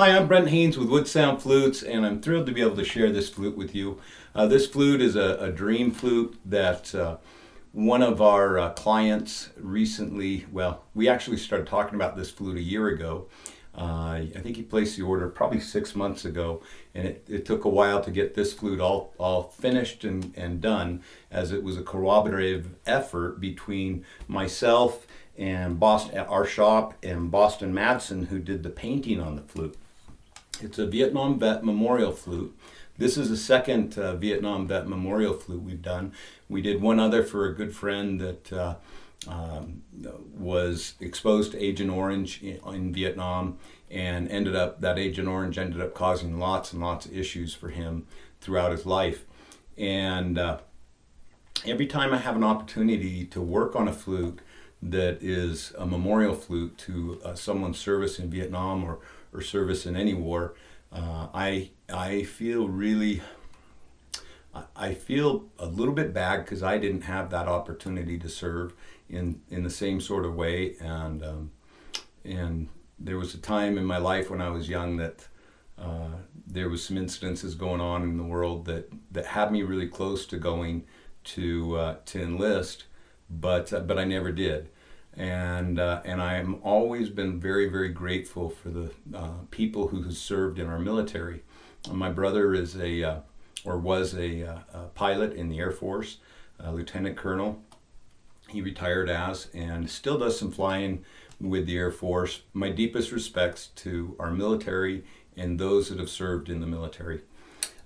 Hi, I'm Brent Haynes with Wood Sound Flutes, and I'm thrilled to be able to share this flute with you. This flute is a dream flute that one of our clients recently, well, we actually started talking about this flute a year ago. I think he placed the order probably 6 months ago, and it took a while to get this flute all finished and done, as it was a collaborative effort between myself and Boston, our shop, and Boston Madsen, who did the painting on the flute. It's a Vietnam vet memorial flute. This is the second Vietnam vet memorial flute we've done. We did one other for a good friend that was exposed to Agent Orange in Vietnam, and that Agent Orange ended up causing lots and lots of issues for him throughout his life. And every time I have an opportunity to work on a flute that is a memorial flute to someone's service in Vietnam or service in any war, I feel a little bit bad because I didn't have that opportunity to serve in the same sort of way, and there was a time in my life when I was young that there was some incidences going on in the world that had me really close to going to enlist, but I never did. And I'm always been very, very grateful for the people who have served in our military. My brother is was a pilot in the Air Force, a lieutenant colonel. He retired and still does some flying with the Air Force. My deepest respects to our military and those that have served in the military.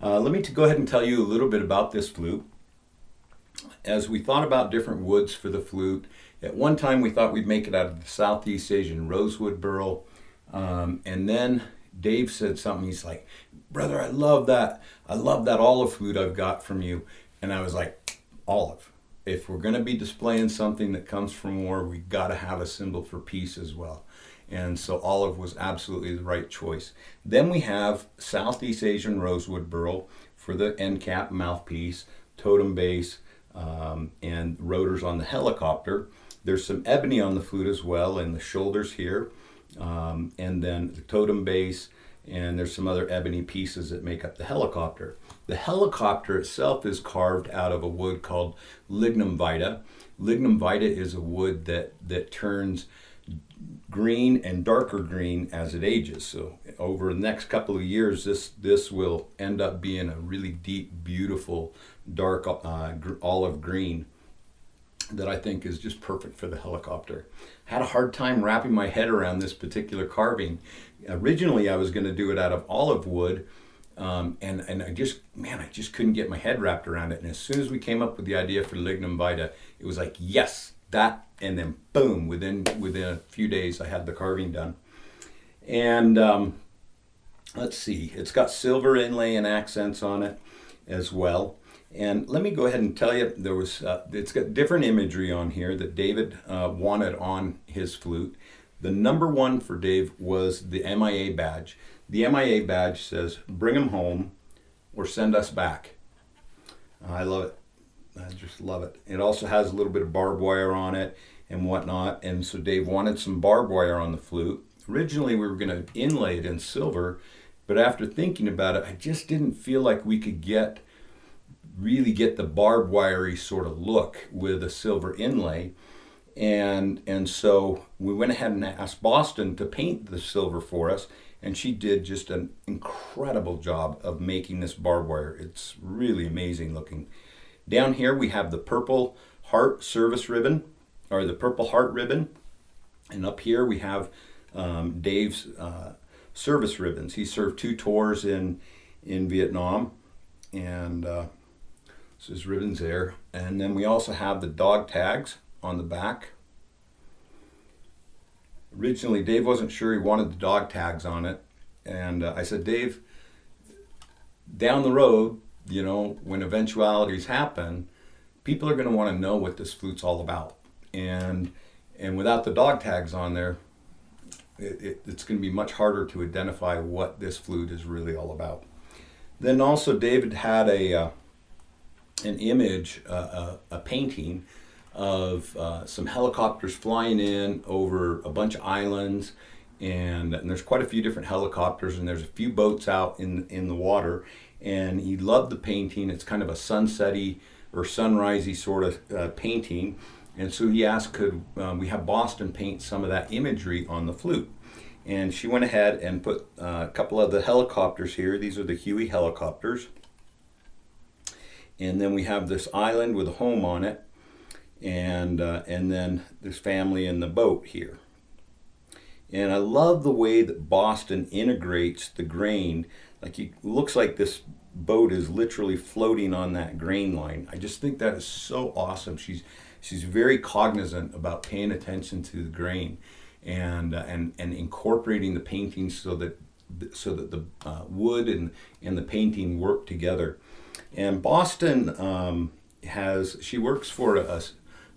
Let me go ahead and tell you a little bit about this flute. As we thought about different woods for the flute, at one time we thought we'd make it out of the Southeast Asian rosewood burl, and then Dave said something. He's like, "Brother, I love that olive flute I've got from you." And I was like, "Olive. If we're going to be displaying something that comes from war, we got to have a symbol for peace as well." And so olive was absolutely the right choice. Then we have Southeast Asian rosewood burl for the end cap mouthpiece, totem base, and rotors on the helicopter. There's some ebony on the flute as well, in the shoulders here, and then the totem base, and there's some other ebony pieces that make up the helicopter. The helicopter itself is carved out of a wood called lignum vitae. Lignum vitae is a wood that turns green and darker green as it ages. So over the next couple of years, this will end up being a really deep, beautiful, dark olive green that I think is just perfect for the helicopter. Had a hard time wrapping my head around this particular carving. Originally, I was going to do it out of olive wood, and I just couldn't get my head wrapped around it. And as soon as we came up with the idea for lignum vitae, it was like, yes, that, and then boom, within a few days, I had the carving done. And let's see, it's got silver inlay and accents on it as well. And let me go ahead and tell you, it's got different imagery on here that David wanted on his flute. The number one for Dave was the MIA badge. The MIA badge says, "Bring them home or send us back." I love it. I just love it. It also has a little bit of barbed wire on it and whatnot. And so Dave wanted some barbed wire on the flute. Originally, we were going to inlay it in silver, but after thinking about it, I just didn't feel like we could really get the barbed wirey sort of look with a silver inlay, and so we went ahead and asked Boston to paint the silver for us, and she did just an incredible job of making this barbed wire. It's really amazing looking. Down here we have the purple heart service ribbon, or the purple heart ribbon, and up here we have Dave's service ribbons. He served 2 tours in Vietnam, and so his ribbons there. And then we also have the dog tags on the back. Originally, Dave wasn't sure he wanted the dog tags on it. And I said, "Dave, down the road, when eventualities happen, people are going to want to know what this flute's all about. And without the dog tags on there, it's going to be much harder to identify what this flute is really all about." Then also David had an image, a painting of some helicopters flying in over a bunch of islands, and there's quite a few different helicopters, and there's a few boats out in the water, and he loved the painting. It's kind of a sunsetty or sunrisey sort of painting, and so he asked, could we have Boston paint some of that imagery on the flute? And she went ahead and put a couple of the helicopters here. These are the Huey helicopters. And then we have this island with a home on it, and then this family in the boat here. And I love the way that Boston integrates the grain. Like, it looks like this boat is literally floating on that grain line. I just think that is so awesome. She's very cognizant about paying attention to the grain, and incorporating the painting so that the wood and the painting work together. And Boston she works for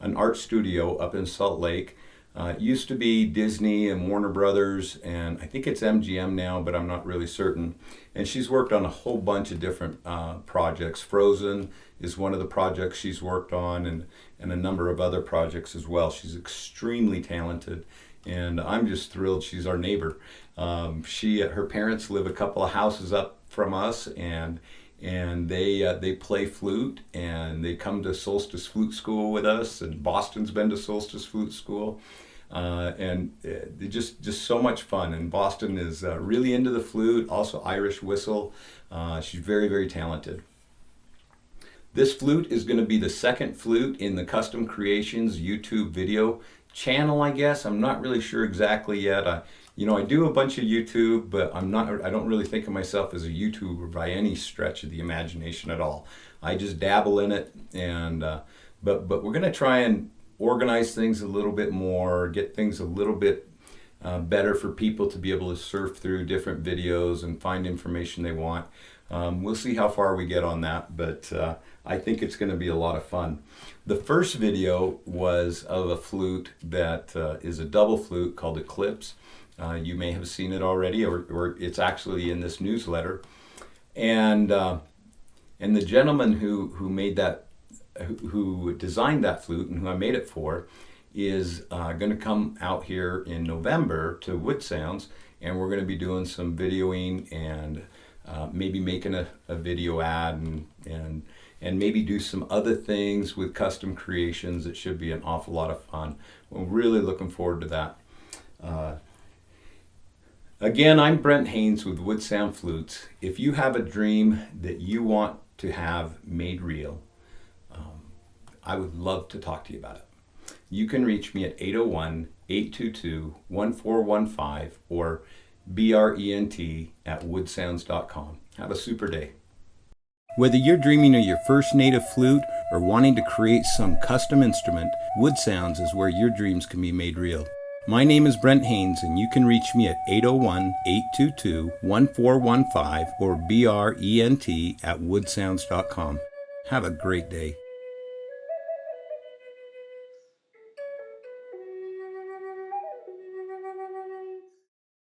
an art studio up in Salt Lake. It used to be Disney and Warner Brothers, and I think it's MGM now, but I'm not really certain. And she's worked on a whole bunch of different projects. Frozen is one of the projects she's worked on, and a number of other projects as well. She's extremely talented, and I'm just thrilled she's our neighbor. Her parents live a couple of houses up from us, and they play flute, and they come to Solstice Flute School with us, and Boston's been to Solstice Flute School, and they're just so much fun. And Boston is really into the flute, also Irish whistle. She's very, very talented. This flute is going to be the second flute in the Custom Creations YouTube video channel, I guess. I'm not really sure exactly yet. I do a bunch of YouTube, but I don't really think of myself as a YouTuber by any stretch of the imagination at all. I just dabble in it, and but we're going to try and organize things a little bit more, get things a little bit better for people to be able to surf through different videos and find information they want. We'll see how far we get on that, but I think it's going to be a lot of fun. The first video was of a flute that is a double flute called Eclipse. You may have seen it already, or it's actually in this newsletter. And the gentleman who made that, who designed that flute and who I made it for, is going to come out here in November to Wood Sounds, and we're going to be doing some videoing and maybe making a video ad and maybe do some other things with Custom Creations. It should be an awful lot of fun. We're really looking forward to that. Again, I'm Brent Haynes with Wood Sound Flutes. If you have a dream that you want to have made real, I would love to talk to you about it. You can reach me at 801-822-1415 or brent@woodsounds.com. Have a super day. Whether you're dreaming of your first native flute or wanting to create some custom instrument, Wood Sounds is where your dreams can be made real. My name is Brent Haynes, and you can reach me at 801-822-1415 or brent@woodsounds.com. Have a great day.